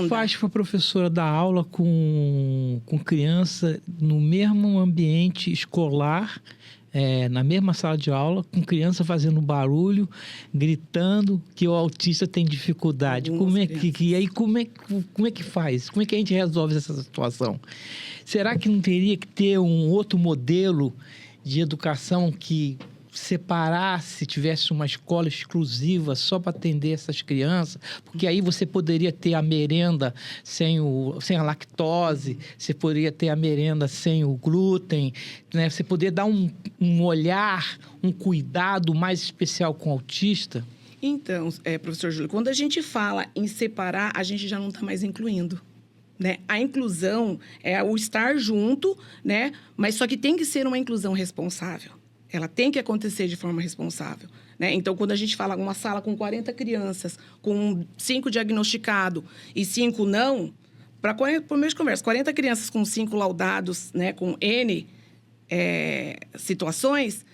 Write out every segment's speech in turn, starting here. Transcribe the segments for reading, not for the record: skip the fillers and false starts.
Faz para a professora dar aula com criança no mesmo ambiente escolar, na mesma sala de aula, com criança fazendo barulho, gritando, que o autista tem dificuldade. Como é que faz? Como é que a gente resolve essa situação? Será que não teria que ter um outro modelo de educação que separasse, tivesse uma escola exclusiva só para atender essas crianças? Porque aí você poderia ter a merenda sem a lactose, você poderia ter a merenda sem o glúten, né? Você poderia dar um olhar, um cuidado mais especial com o autista? Então, professor Júlio, quando a gente fala em separar, a gente já não está mais incluindo. Né? A inclusão é o estar junto, né? Mas só que tem que ser uma inclusão responsável. Ela tem que acontecer de forma responsável, né? Então, quando a gente fala uma sala com 40 crianças, com 5 diagnosticados e 5 não, para começo de conversa, 40 crianças com 5 laudados, né, com N situações,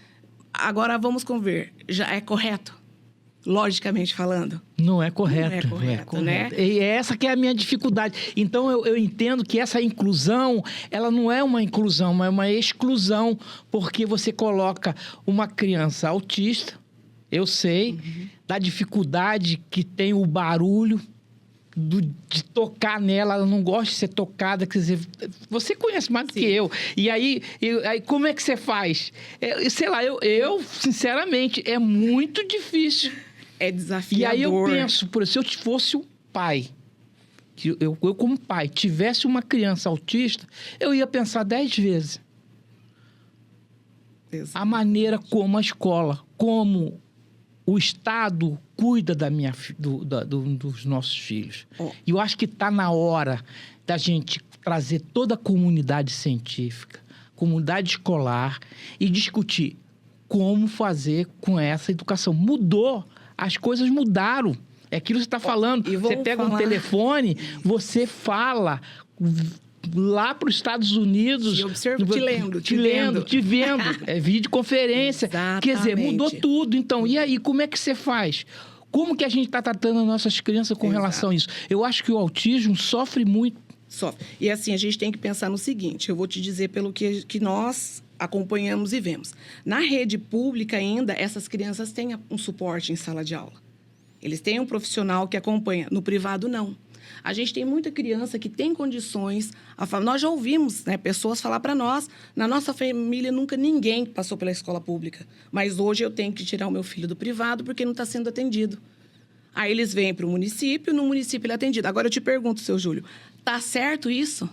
agora vamos conver, já é correto? Logicamente falando. Não é correto. Não é correto, né? E essa que é a minha dificuldade. Então, eu entendo que essa inclusão, ela não é uma inclusão, é uma exclusão, porque você coloca uma criança autista, eu sei, da dificuldade que tem o barulho, de tocar nela, ela não gosta de ser tocada, quer dizer, você conhece mais do que eu. E aí, como é que você faz? Sei lá, eu, sinceramente, é muito difícil. É desafiador. E aí eu penso, se eu fosse um pai, que eu como pai, tivesse uma criança autista, eu ia pensar 10 vezes. Exatamente. A maneira como a escola, como o Estado cuida dos nossos filhos. E eu acho que está na hora da gente trazer toda a comunidade científica, comunidade escolar e discutir como fazer com essa educação. Mudou, as coisas mudaram. É aquilo que você está falando. Você pega um telefone, você fala lá para os Estados Unidos. Te observo, te vendo. É videoconferência. Exatamente. Quer dizer, mudou tudo. Então, e aí, como é que você faz? Como que a gente está tratando as nossas crianças com relação a isso? Eu acho que o autismo sofre muito. Sofre. E assim, a gente tem que pensar no seguinte, eu vou te dizer pelo que nós acompanhamos e vemos. Na rede pública ainda, essas crianças têm um suporte em sala de aula. Eles têm um profissional que acompanha. No privado, não. A gente tem muita criança que tem condições. Nós já ouvimos, né, pessoas falar para nós, na nossa família nunca ninguém passou pela escola pública. Mas hoje eu tenho que tirar o meu filho do privado porque não está sendo atendido. Aí eles vêm para o município, no município ele é atendido. Agora eu te pergunto, seu Júlio, tá certo isso?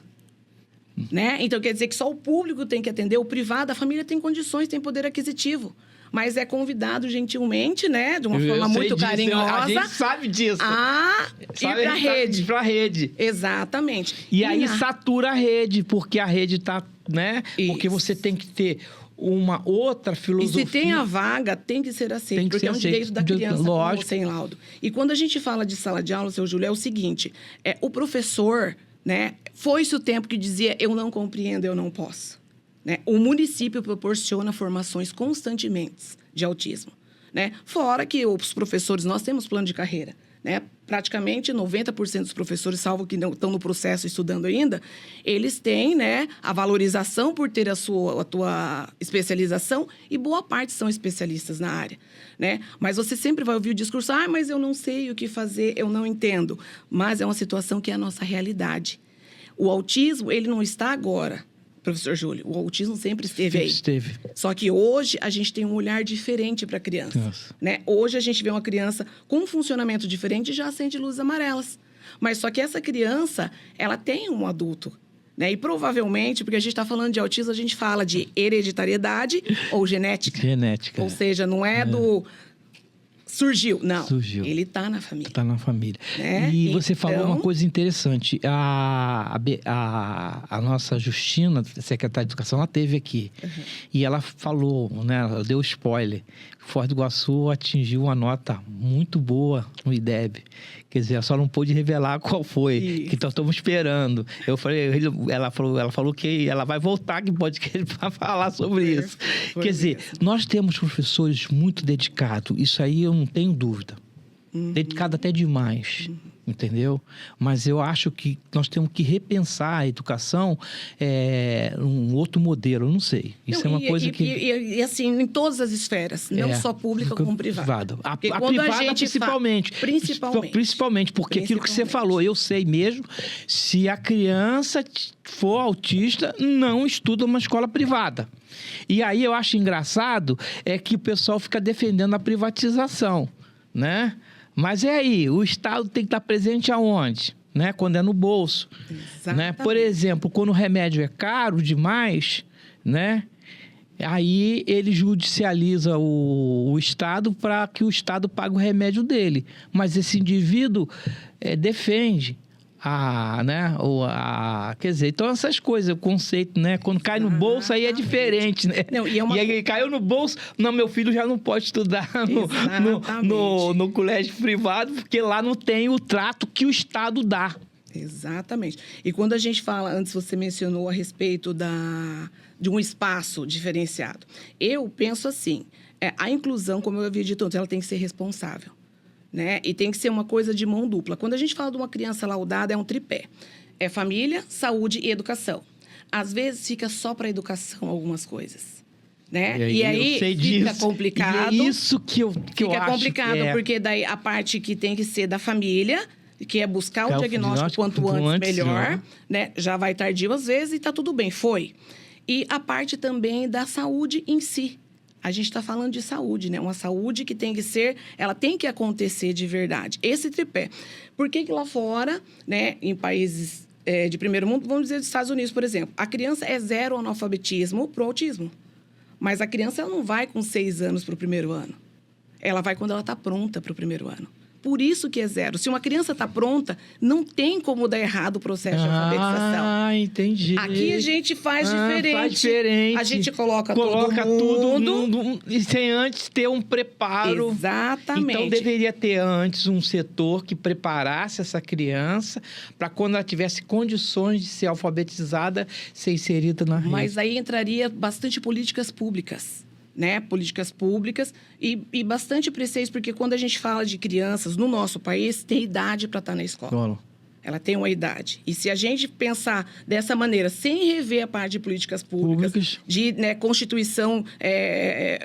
Né? Então quer dizer que só o público tem que atender, o privado, a família tem condições, tem poder aquisitivo. Mas é convidado gentilmente, né? De uma forma muito carinhosa. A gente sabe disso. A ir para a rede. Exatamente. E aí satura a rede, porque a rede está, né? Isso. Porque você tem que ter uma outra filosofia. E se tem a vaga, tem que ser aceito, porque é um direito da criança com sem laudo. E quando a gente fala de sala de aula, seu Júlio, é o seguinte, o professor, né? Foi-se o tempo que dizia, eu não compreendo, eu não posso. Né? O município proporciona formações constantemente de autismo. Né? Fora que os professores, nós temos plano de carreira. Né? Praticamente 90% dos professores, salvo que não estão no processo estudando ainda, eles têm, né, a valorização por ter a tua especialização e boa parte são especialistas na área. Né? Mas você sempre vai ouvir o discurso, mas eu não sei o que fazer, eu não entendo. Mas é uma situação que é a nossa realidade. O autismo, ele não está agora. Professor Júlio, o autismo sempre esteve aí. Esteve. Só que hoje a gente tem um olhar diferente para a criança. Né? Hoje a gente vê uma criança com um funcionamento diferente e já acende luzes amarelas. Mas só que essa criança, ela tem um adulto. Né? E provavelmente, porque a gente está falando de autismo, a gente fala de hereditariedade ou genética. Genética. Ou seja, não é do... Surgiu. Não, ele está na família. Está na família. Né? E você falou uma coisa interessante. A nossa Justina, secretária de Educação, ela esteve aqui. E ela falou, né, ela deu spoiler. Foz do Iguaçu atingiu uma nota muito boa no IDEB. Quer dizer, ela só não pôde revelar qual foi. Isso. Que nós estamos esperando. Eu falei, ela falou que ela vai voltar aqui para falar sobre isso. Quer dizer, nós temos professores muito dedicados. Isso aí eu não tenho dúvida. dedicado até demais, entendeu? Mas eu acho que nós temos que repensar a educação um outro modelo, eu não sei. Isso é uma coisa que... E assim, em todas as esferas, não só pública como privada. A privada principalmente. Principalmente, porque aquilo que você falou, eu sei mesmo, se a criança for autista, não estuda uma escola privada. E aí eu acho engraçado que o pessoal fica defendendo a privatização, né? Mas aí, o Estado tem que estar presente aonde? Né? Quando é no bolso. Né? Por exemplo, quando o remédio é caro demais, né? Aí ele judicializa o Estado para que o Estado pague o remédio dele. Mas esse indivíduo defende quer dizer, então essas coisas, o conceito, né? Quando cai no bolso, aí é diferente, né? Não, e aí caiu no bolso, não, meu filho já não pode estudar no colégio privado, porque lá não tem o trato que o Estado dá. Exatamente. E quando a gente fala, antes você mencionou a respeito de um espaço diferenciado. Eu penso assim, a inclusão, como eu havia dito antes, ela tem que ser responsável. Né? E tem que ser uma coisa de mão dupla. Quando a gente fala de uma criança laudada, é um tripé. É família, saúde e educação. Às vezes, fica só para educação algumas coisas. Né? E aí fica complicado. E é isso que eu acho. Fica complicado, porque daí a parte que tem que ser da família, que é buscar o diagnóstico quanto antes melhor, né? Já vai tardio às vezes e está tudo bem, foi. E a parte também da saúde em si. A gente está falando de saúde, né? Uma saúde que tem que ser... Ela tem que acontecer de verdade. Esse tripé. Por que lá fora, né? Em países de primeiro mundo, vamos dizer dos Estados Unidos, por exemplo, a criança é 0 analfabetismo pro autismo. Mas a criança ela não vai com 6 anos para o primeiro ano. Ela vai quando ela está pronta para o primeiro ano. Por isso que é 0. Se uma criança está pronta, não tem como dar errado o processo de alfabetização. Ah, entendi. Aqui a gente faz diferente. Faz diferente. A gente coloca todo mundo. E sem antes ter um preparo. Exatamente. Então, deveria ter antes um setor que preparasse essa criança para quando ela tivesse condições de ser alfabetizada, ser inserida na rede. Mas aí entraria bastante políticas públicas. Né? Políticas públicas e bastante preciso, porque quando a gente fala de crianças no nosso país, tem idade para estar na escola. Ela tem uma idade. E se a gente pensar dessa maneira, sem rever a parte de políticas públicas. De Constituição,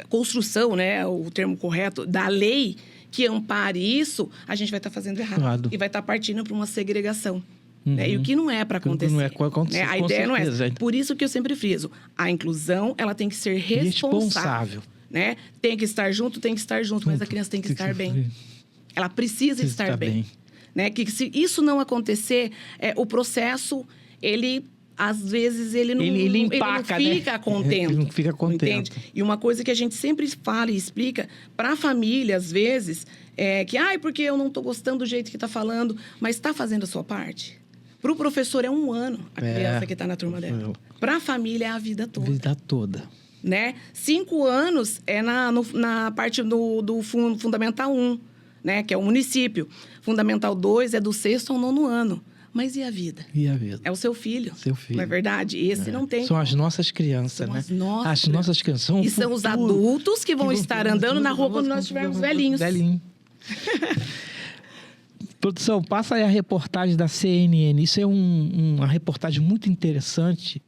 construção, né? O termo correto, da lei que ampare isso, a gente vai estar fazendo errado. E vai estar partindo para uma segregação. Né? E o que não é para acontecer. Não é para acontecer. A ideia não é essa. Por isso que eu sempre friso. A inclusão, ela tem que ser responsável. Né? Tem que estar junto, mas a criança tem que estar bem. Ela precisa estar bem. Né? Que se isso não acontecer, o processo, ele... Às vezes, ele não fica contente. Ele não fica contente. Entende? E uma coisa que a gente sempre fala e explica para a família, às vezes, que... porque eu não estou gostando do jeito que está falando, mas está fazendo a sua parte. Para o professor é 1 ano a criança que está na turma dela. Para a família é a vida toda. Vida toda. Né? 5 anos é na parte do Fundamental 1, né? Que é o município. Fundamental 2 é do 6º ao 9º ano. Mas e a vida? E a vida? É o seu filho. Seu filho. Não é verdade? Esse não tem. São as nossas crianças, né? As nossas crianças. São e são os adultos que vão estar andando na rua quando nós estivermos velhinhos. Produção, passa aí a reportagem da CNN. Isso é uma reportagem muito interessante